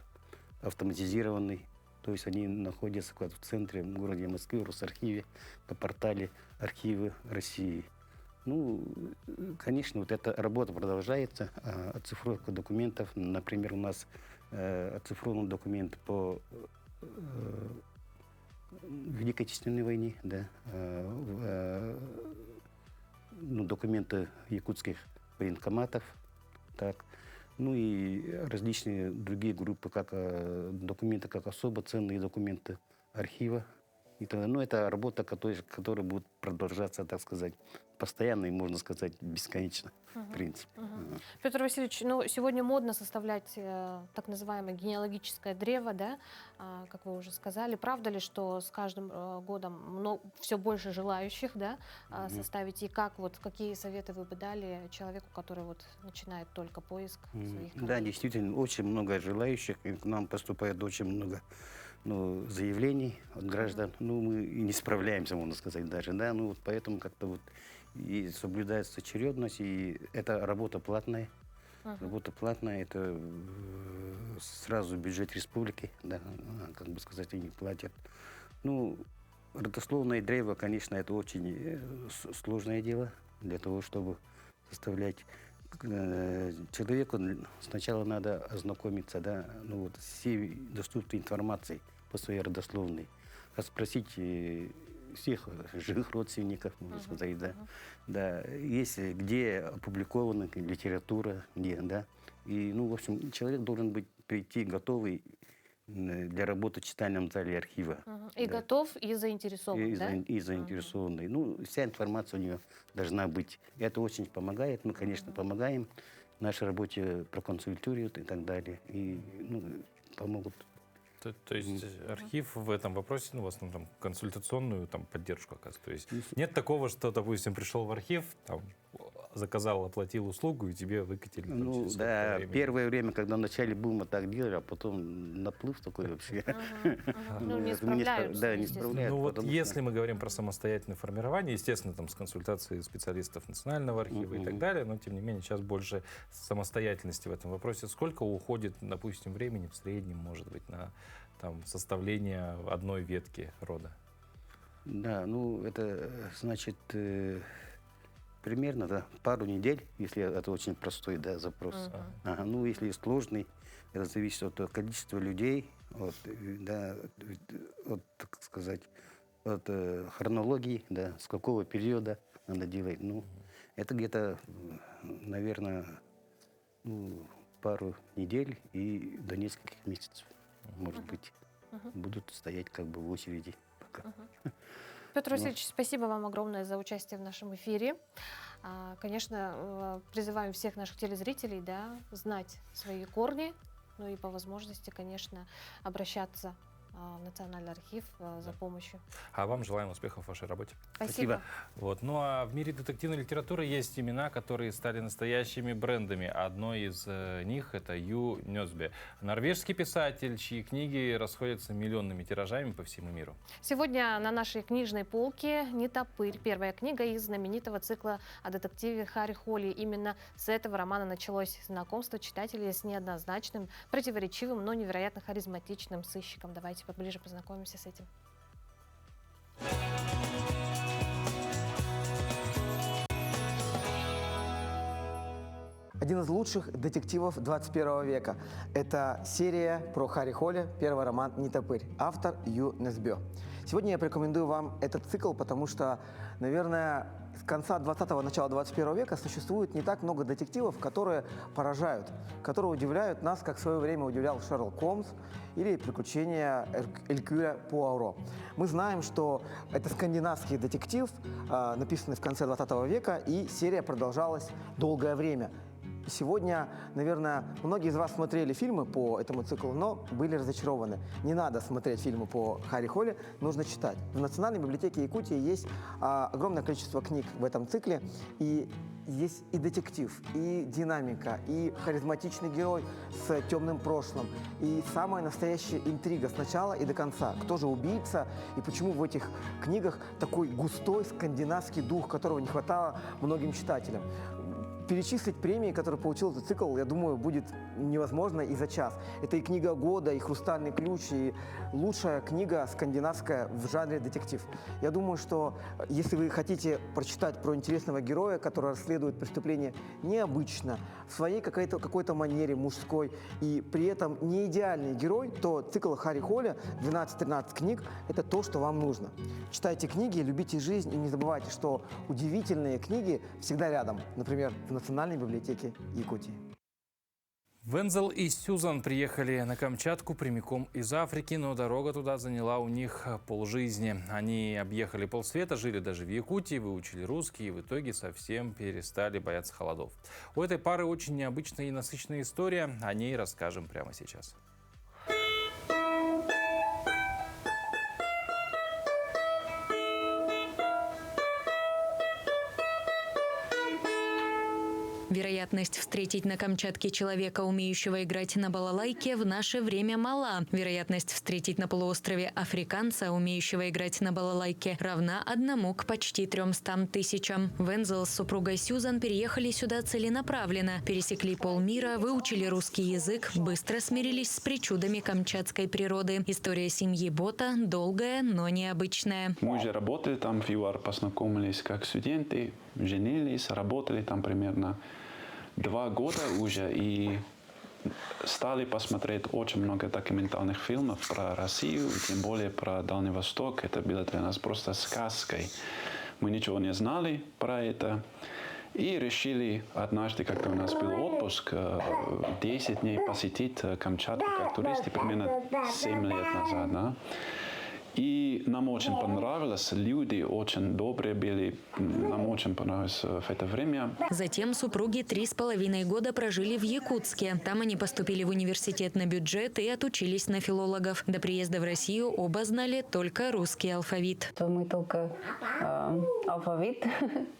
автоматизированный. То есть они находятся в центре, в городе Москве, в Росархиве, на портале «Архивы России». Ну, конечно, вот эта работа продолжается, оцифровка документов. Например, у нас оцифрован документ по Великой Отечественной войне, да, документы якутских военкоматов, так, ну и различные другие группы, как документы, как особо ценные документы архива. Это работа, которая будет продолжаться, так сказать, постоянно и, можно сказать, бесконечно, в принципе. Петр Васильевич, сегодня модно составлять так называемое генеалогическое древо, да, как вы уже сказали. Правда ли, что с каждым годом все больше желающих, да, составить? И какие советы вы бы дали человеку, который начинает только поиск своих корней? Да, действительно, очень много желающих, и к нам поступает очень много заявлений от граждан. Мы и не справляемся, можно сказать, даже, да, поэтому как-то и соблюдается очередность, и это работа платная. Работа платная, это сразу бюджет республики, да, как бы сказать, они платят. Родословное древо, конечно, это очень сложное дело для того, чтобы составлять. Человеку сначала надо ознакомиться, да, с всей доступной информацией по своей родословной, спросить всех живых родственников, можно сказать, да, да, если где опубликована литература, где, да, и, в общем, человек должен прийти готовый для работы в читальном зале архива. И готов, и заинтересован, да? И заинтересованный. Ну, вся информация у нее должна быть. Это очень помогает. Мы, конечно, помогаем в нашей работе, проконсультируют и так далее. И помогут. То есть архив в этом вопросе, в основном, консультационную поддержку оказывает. То есть нет такого, что, допустим, пришел в архив, заказал, оплатил услугу, и тебе выкатили. Да, первое время, когда вначале бума так делали, а потом наплыв такой вообще. Не справляются. Да, не справляются. Ну вот если мы говорим про самостоятельное формирование, естественно, с консультацией специалистов Национального архива и так далее, но тем не менее сейчас больше самостоятельности в этом вопросе. Сколько уходит, допустим, времени в среднем, может быть, на составление одной ветки рода? Да, это значит примерно пару недель, если это очень простой запрос. Если сложный, это зависит от количества людей, так сказать, от хронологии, с какого периода надо делать. Это где-то, наверное, пару недель и до нескольких месяцев, может быть, будут стоять в очереди пока. Петр Васильевич, спасибо вам огромное за участие в нашем эфире. Конечно, призываем всех наших телезрителей знать свои корни, и по возможности, конечно, обращаться в Национальный архив за помощью. А вам желаем успехов в вашей работе. Спасибо. Ну а в мире детективной литературы есть имена, которые стали настоящими брендами. Одной из них это Ю Нёсбе, норвежский писатель, чьи книги расходятся миллионными тиражами по всему миру. Сегодня на нашей книжной полке «Нетопырь». Первая книга из знаменитого цикла о детективе Харри Холли. Именно с этого романа началось знакомство читателей с неоднозначным, противоречивым, но невероятно харизматичным сыщиком. Давайте поближе познакомимся с этим. Один из лучших детективов 21 века. Это серия про Харри Холли, первый роман «Нетопырь». Автор Ю Нёсбе. Сегодня я порекомендую вам этот цикл, потому что, наверное, с конца 20-го, начала 21 века существует не так много детективов, которые поражают, которые удивляют нас, как в свое время удивлял Шерлок Холмс или «Приключения Эркюля Пуаро». Мы знаем, что это скандинавский детектив, написанный в конце 20 века, и серия продолжалась долгое время. Сегодня, наверное, многие из вас смотрели фильмы по этому циклу, но были разочарованы. Не надо смотреть фильмы по Харри Холли, нужно читать. В Национальной библиотеке Якутии есть огромное количество книг в этом цикле, и есть и детектив, и динамика, и харизматичный герой с темным прошлым, и самая настоящая интрига с начала и до конца. Кто же убийца, и почему в этих книгах такой густой скандинавский дух, которого не хватало многим читателям. Перечислить премии, которые получил этот цикл, я думаю, будет невозможно и за час. Это и книга года, и «Хрустальный ключ», и лучшая книга скандинавская в жанре детектив. Я думаю, что если вы хотите прочитать про интересного героя, который расследует преступление необычно, в своей какой-то манере мужской, и при этом не идеальный герой, то цикл Харри Холли, 12-13 книг, это то, что вам нужно. Читайте книги, любите жизнь, и не забывайте, что удивительные книги всегда рядом. Например, в Национальной библиотеке Якутии. Вензел и Сьюзан приехали на Камчатку прямиком из Африки, но дорога туда заняла у них полжизни. Они объехали полсвета, жили даже в Якутии, выучили русский и в итоге совсем перестали бояться холодов. У этой пары очень необычная и насыщенная история, о ней расскажем прямо сейчас. Вероятность встретить на Камчатке человека, умеющего играть на балалайке, в наше время мала. Вероятность встретить на полуострове африканца, умеющего играть на балалайке, равна 1 к почти 300 тысячам. Вензел с супругой Сьюзан переехали сюда целенаправленно, пересекли полмира, выучили русский язык, быстро смирились с причудами камчатской природы. История семьи Бота долгая, но необычная. Мы же работали там в ЮАР, познакомились как студенты, женились, работали там примерно 2 года уже и стали посмотреть очень много документальных фильмов про Россию, и тем более про Дальний Восток. Это было для нас просто сказкой. Мы ничего не знали про это. И решили однажды, когда у нас был отпуск, 10 дней посетить Камчатку как туристы, примерно 7 лет назад. Да? И нам очень понравилось, люди очень добрые были, нам очень понравилось в это время. Затем супруги 3,5 года прожили в Якутске. Там они поступили в университет на бюджет и отучились на филологов. До приезда в Россию оба знали только русский алфавит. Мы только алфавит,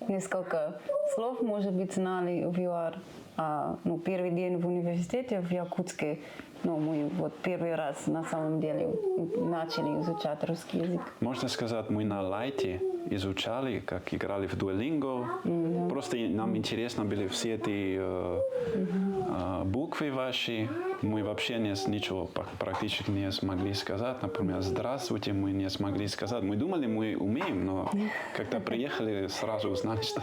несколько слов, может быть, знали в ЮАР. Первый день в университете в Якутске. Мы вот первый раз на самом деле начали изучать русский язык. Можно сказать, мы на лайте изучали, как играли в дуэлинго. Просто нам интересно были все эти буквы ваши. Мы вообще ничего практически не смогли сказать. Например, «здравствуйте» мы не смогли сказать. Мы думали, мы умеем, но когда приехали, сразу узнали, что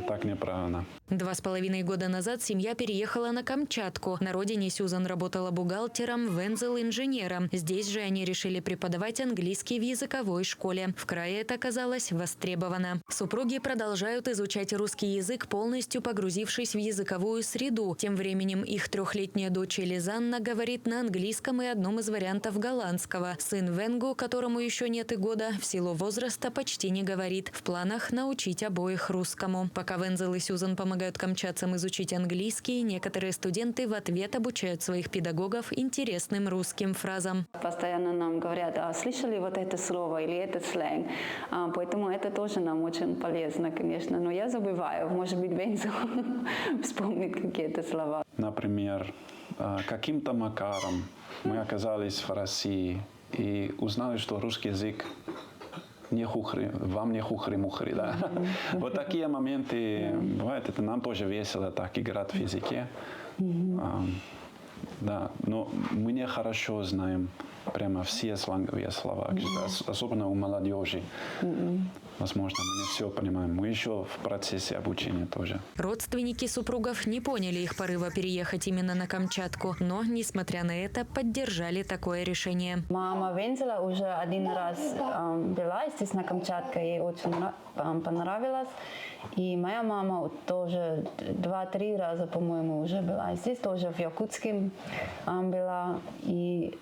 так неправильно. 2,5 года назад семья переехала на Камчатку. На родине Сьюзан работала бухгалтером, Вензел – инженером. Здесь же они решили преподавать английский в языковой школе. В крае это оказалось востребовано. Супруги продолжают изучать русский язык, полностью погрузившись в языковую среду. Тем временем их 3-летняя дочь Элизанна говорит на английском и одном из вариантов голландского. Сын Венгу, которому еще нет и года, в силу возраста почти не говорит. В планах научить обоих русскому. Пока Вензел и Сьюзан помогают камчатцам изучить английский, некоторые студенты в ответ обучают своих педагогов интересным русским фразам. Постоянно нам говорят, слышали вот это слово или этот сленг. Поэтому это тоже нам очень полезно, конечно. Но я забываю, может быть, Вензел вспомнит какие-то слова. Например, каким-то макаром мы оказались в России и узнали, что русский язык не хухры, вам не хухры-мухры, да. Вот такие моменты бывают, это нам тоже весело так играть в языке. Да, но мы не хорошо знаем прямо все сланговые слова, особенно у молодежи. Возможно, мы не все понимаем. Мы еще в процессе обучения тоже. Родственники супругов не поняли их порыва переехать именно на Камчатку, но, несмотря на это, поддержали такое решение. Мама Вензела уже один раз была здесь на Камчатке, ей очень понравилось. И моя мама тоже 2-3 раза, по-моему, уже была здесь, тоже в Якутске была. И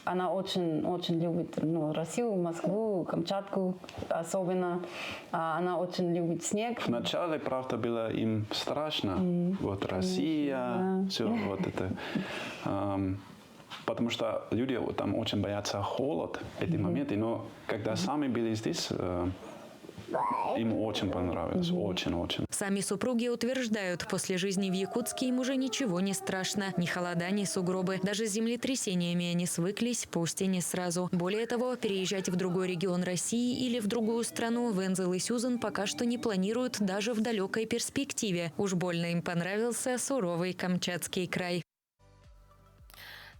она очень любит Россию, Москву, Камчатку особенно. Она очень любит снег. Вначале, правда, было им страшно. Вот Россия, все вот это. Потому что люди там очень боятся холод, эти моменты. Но когда сами были здесь, им очень понравилось, очень-очень. Сами супруги утверждают, после жизни в Якутске им уже ничего не страшно. Ни холода, ни сугробы. Даже с землетрясениями они свыклись, пусть и не сразу. Более того, переезжать в другой регион России или в другую страну Вензел и Сьюзан пока что не планируют даже в далекой перспективе. Уж больно им понравился суровый Камчатский край.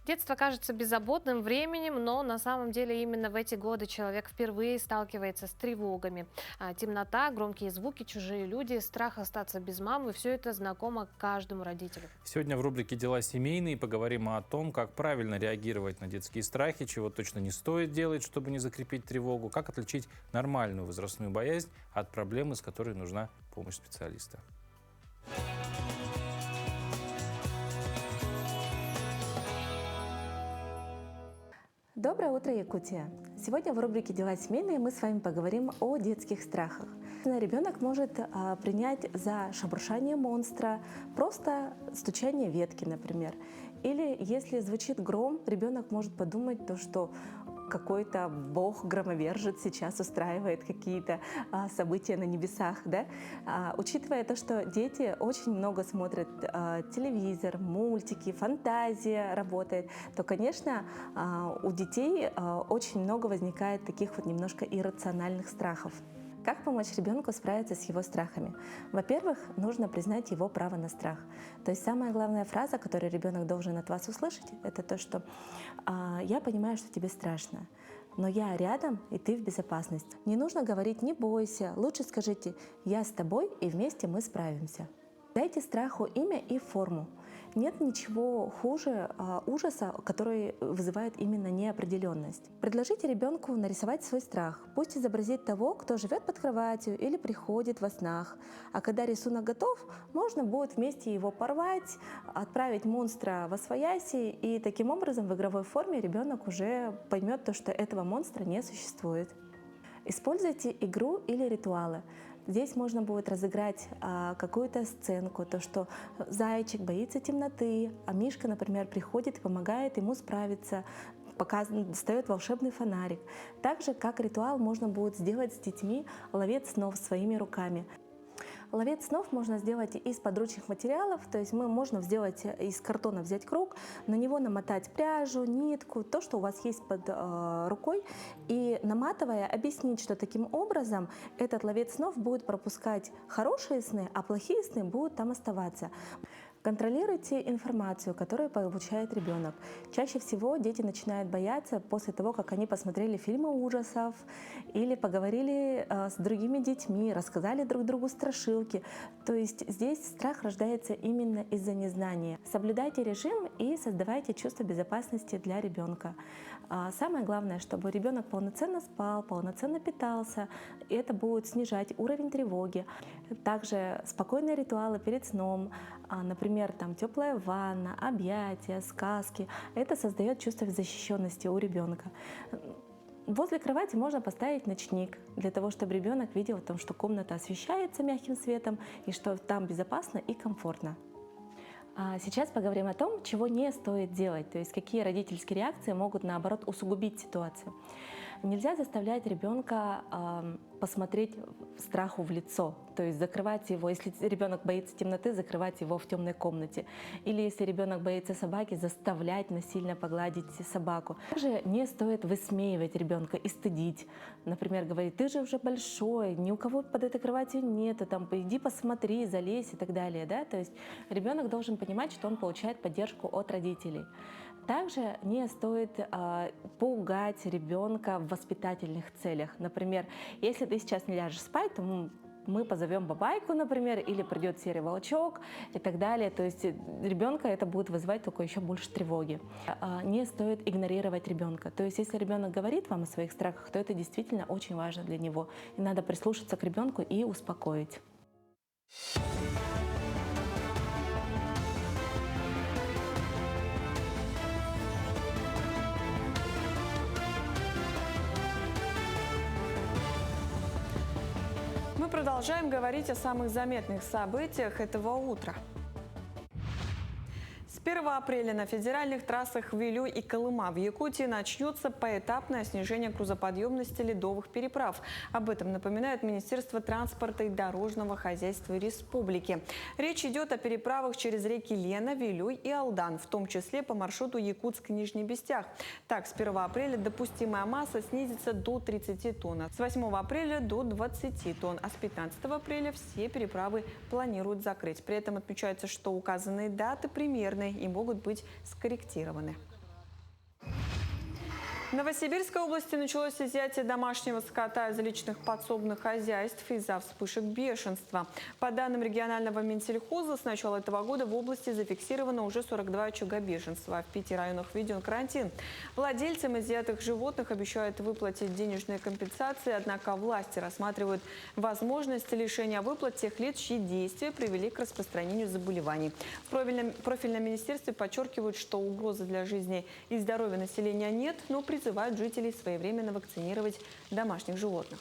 Детство кажется беззаботным временем, но на самом деле именно в эти годы человек впервые сталкивается с тревогами. Темнота, громкие звуки, чужие люди, страх остаться без мамы – все это знакомо каждому родителю. Сегодня в рубрике «Дела семейные» поговорим о том, как правильно реагировать на детские страхи, чего точно не стоит делать, чтобы не закрепить тревогу, как отличить нормальную возрастную боязнь от проблемы, с которой нужна помощь специалиста. Доброе утро, Якутия! Сегодня в рубрике «Дела семейные» мы с вами поговорим о детских страхах. Ребенок может принять за шебуршание монстра просто стучание ветки, например. Или если звучит гром, ребенок может подумать, что какой-то бог-громовержец сейчас устраивает какие-то события на небесах. Да? Учитывая то, что дети очень много смотрят телевизор, мультики, фантазия работает, то, конечно, у детей очень много возникает таких вот немножко иррациональных страхов. Как помочь ребенку справиться с его страхами? Во-первых, нужно признать его право на страх. То есть самая главная фраза, которую ребенок должен от вас услышать, это то, что «я понимаю, что тебе страшно, но я рядом, и ты в безопасности». Не нужно говорить «не бойся», лучше скажите «я с тобой, и вместе мы справимся». Дайте страху имя и форму. Нет ничего хуже ужаса, который вызывает именно неопределенность. Предложите ребенку нарисовать свой страх. Пусть изобразит того, кто живет под кроватью или приходит во снах. А когда рисунок готов, можно будет вместе его порвать, отправить монстра восвояси, и таким образом в игровой форме ребенок уже поймет то, что этого монстра не существует. Используйте игру или ритуалы. Здесь можно будет разыграть какую-то сценку, то, что зайчик боится темноты, а Мишка, например, приходит и помогает ему справиться, пока достает волшебный фонарик. Также, как ритуал, можно будет сделать с детьми ловец снов своими руками. Ловец снов можно сделать из подручных материалов, то есть можно сделать из картона, взять круг, на него намотать пряжу, нитку, то, что у вас есть под рукой, и наматывая, объяснить, что таким образом этот ловец снов будет пропускать хорошие сны, а плохие сны будут там оставаться. Контролируйте информацию, которую получает ребенок. Чаще всего дети начинают бояться после того, как они посмотрели фильмы ужасов или поговорили с другими детьми, рассказали друг другу страшилки. То есть здесь страх рождается именно из-за незнания. Соблюдайте режим и создавайте чувство безопасности для ребенка. Самое главное, чтобы ребенок полноценно спал, полноценно питался, и это будет снижать уровень тревоги. Также спокойные ритуалы перед сном, например, там теплая ванна, объятия, сказки. Это создает чувство защищенности у ребенка. Возле кровати можно поставить ночник, для того, чтобы ребенок видел, что комната освещается мягким светом и что там безопасно и комфортно. Сейчас поговорим о том, чего не стоит делать, то есть какие родительские реакции могут, наоборот, усугубить ситуацию. Нельзя заставлять ребенка посмотреть страху в лицо, то есть закрывать его, если ребенок боится темноты, закрывать его в темной комнате. Или если ребенок боится собаки, заставлять насильно погладить собаку. Также не стоит высмеивать ребенка и стыдить. Например, говорить: ты же уже большой, ни у кого под этой кроватью нету, там, иди посмотри, залезь и так далее. Да? То есть ребенок должен понимать, что он получает поддержку от родителей. Также не стоит пугать ребенка в воспитательных целях. Например, если ты сейчас не ляжешь спать, то мы позовем бабайку, например, или придет серый волчок и так далее. То есть ребенка это будет вызывать только еще больше тревоги. Не стоит игнорировать ребенка. То есть если ребенок говорит вам о своих страхах, то это действительно очень важно для него. И надо прислушаться к ребенку и успокоить. Мы продолжаем говорить о самых заметных событиях этого утра. С 1 апреля на федеральных трассах Вилюй и Колыма в Якутии начнется поэтапное снижение грузоподъемности ледовых переправ. Об этом напоминает Министерство транспорта и дорожного хозяйства республики. Речь идет о переправах через реки Лена, Вилюй и Алдан, в том числе по маршруту Якутск-Нижний Бестях. Так, с 1 апреля допустимая масса снизится до 30 тонн, с 8 апреля до 20 тонн, а с 15 апреля все переправы планируют закрыть. При этом отмечается, что указанные даты примерные и могут быть скорректированы. В Новосибирской области началось изъятие домашнего скота из личных подсобных хозяйств из-за вспышек бешенства. По данным регионального Минсельхоза, с начала этого года в области зафиксировано уже 42 очага бешенства, а в 5 районах введен карантин. Владельцам изъятых животных обещают выплатить денежные компенсации, однако власти рассматривают возможность лишения выплат тех лиц, чьи действия привели к распространению заболеваний. В профильном министерстве подчеркивают, что угрозы для жизни и здоровья населения нет, но призывают жителей своевременно вакцинировать домашних животных.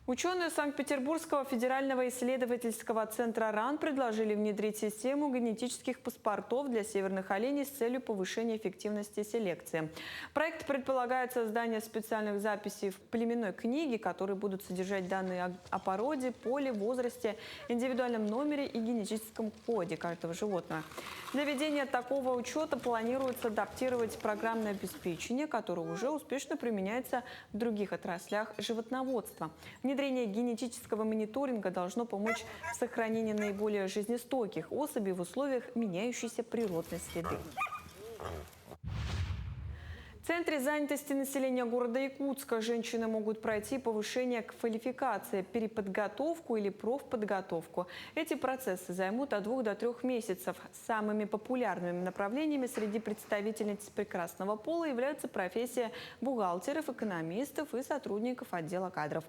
Ученые Санкт-Петербургского федерального исследовательского центра РАН предложили внедрить систему генетических паспортов для северных оленей с целью повышения эффективности селекции. Проект предполагает создание специальных записей в племенной книге, которые будут содержать данные о породе, поле, возрасте, индивидуальном номере и генетическом коде каждого животного. Для ведения такого учета планируется адаптировать программное обеспечение, которое уже успешно применяется в других отраслях животноводства. Внедрение генетического мониторинга должно помочь в сохранении наиболее жизнестойких особей в условиях меняющейся природной среды. В Центре занятости населения города Якутска женщины могут пройти повышение квалификации, переподготовку или профподготовку. Эти процессы займут от 2 до 3 месяцев. Самыми популярными направлениями среди представительниц прекрасного пола являются профессия бухгалтеров, экономистов и сотрудников отдела кадров.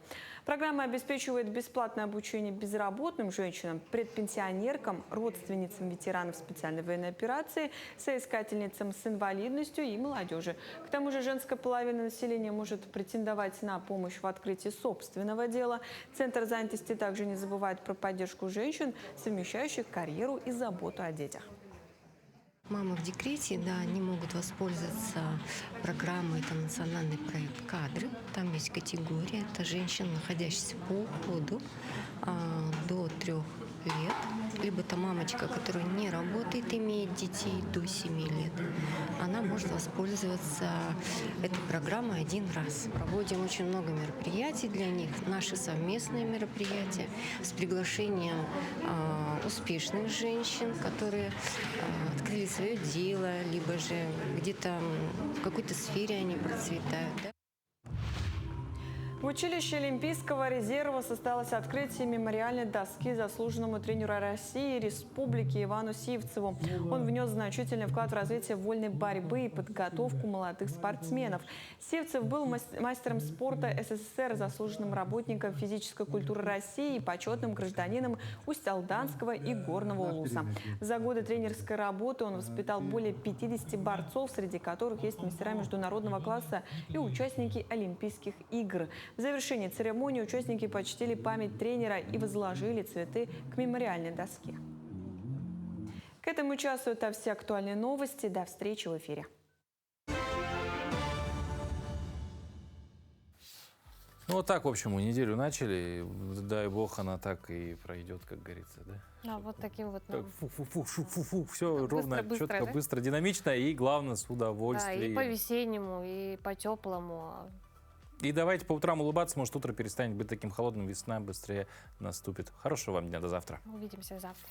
Программа обеспечивает бесплатное обучение безработным женщинам, предпенсионеркам, родственницам ветеранов специальной военной операции, соискательницам с инвалидностью и молодежи. К тому же женская половина населения может претендовать на помощь в открытии собственного дела. Центр занятости также не забывает про поддержку женщин, совмещающих карьеру и заботу о детях. Мамы в декрете, да, они могут воспользоваться программой, это национальный проект «Кадры». Там есть категория, это женщины, находящиеся по уходу до 3 лет. Либо это мамочка, которая не работает, имеет детей до 7 лет. Она может воспользоваться этой программой один раз. Проводим очень много мероприятий для них, наши совместные мероприятия с приглашением успешных женщин, которые открыли свое дело, либо же где-то в какой-то сфере они процветают. Да? В училище Олимпийского резерва состоялось открытие мемориальной доски заслуженному тренеру России и Республики Ивану Сивцеву. Он внес значительный вклад в развитие вольной борьбы и подготовку молодых спортсменов. Сивцев был мастером спорта СССР, заслуженным работником физической культуры России и почетным гражданином Усть-Алданского и Горного Улуса. За годы тренерской работы он воспитал более 50 борцов, среди которых есть мастера международного класса и участники Олимпийских игр. В завершении церемонии участники почтили память тренера и возложили цветы к мемориальной доске. К этому часу это все актуальные новости. До встречи в эфире. Ну вот так, в общем, мы неделю начали. Дай бог, она так и пройдет, как говорится, да? Да, вот таким вот. Фу-фу-фу-фу-фу, все ровно, быстро, четко, да? быстро, динамично и, главное, с Да, удовольствием. и по-весеннему, и по-теплому. И давайте по утрам улыбаться, может, утро перестанет быть таким холодным, весна быстрее наступит. Хорошего вам дня, до завтра. Увидимся завтра.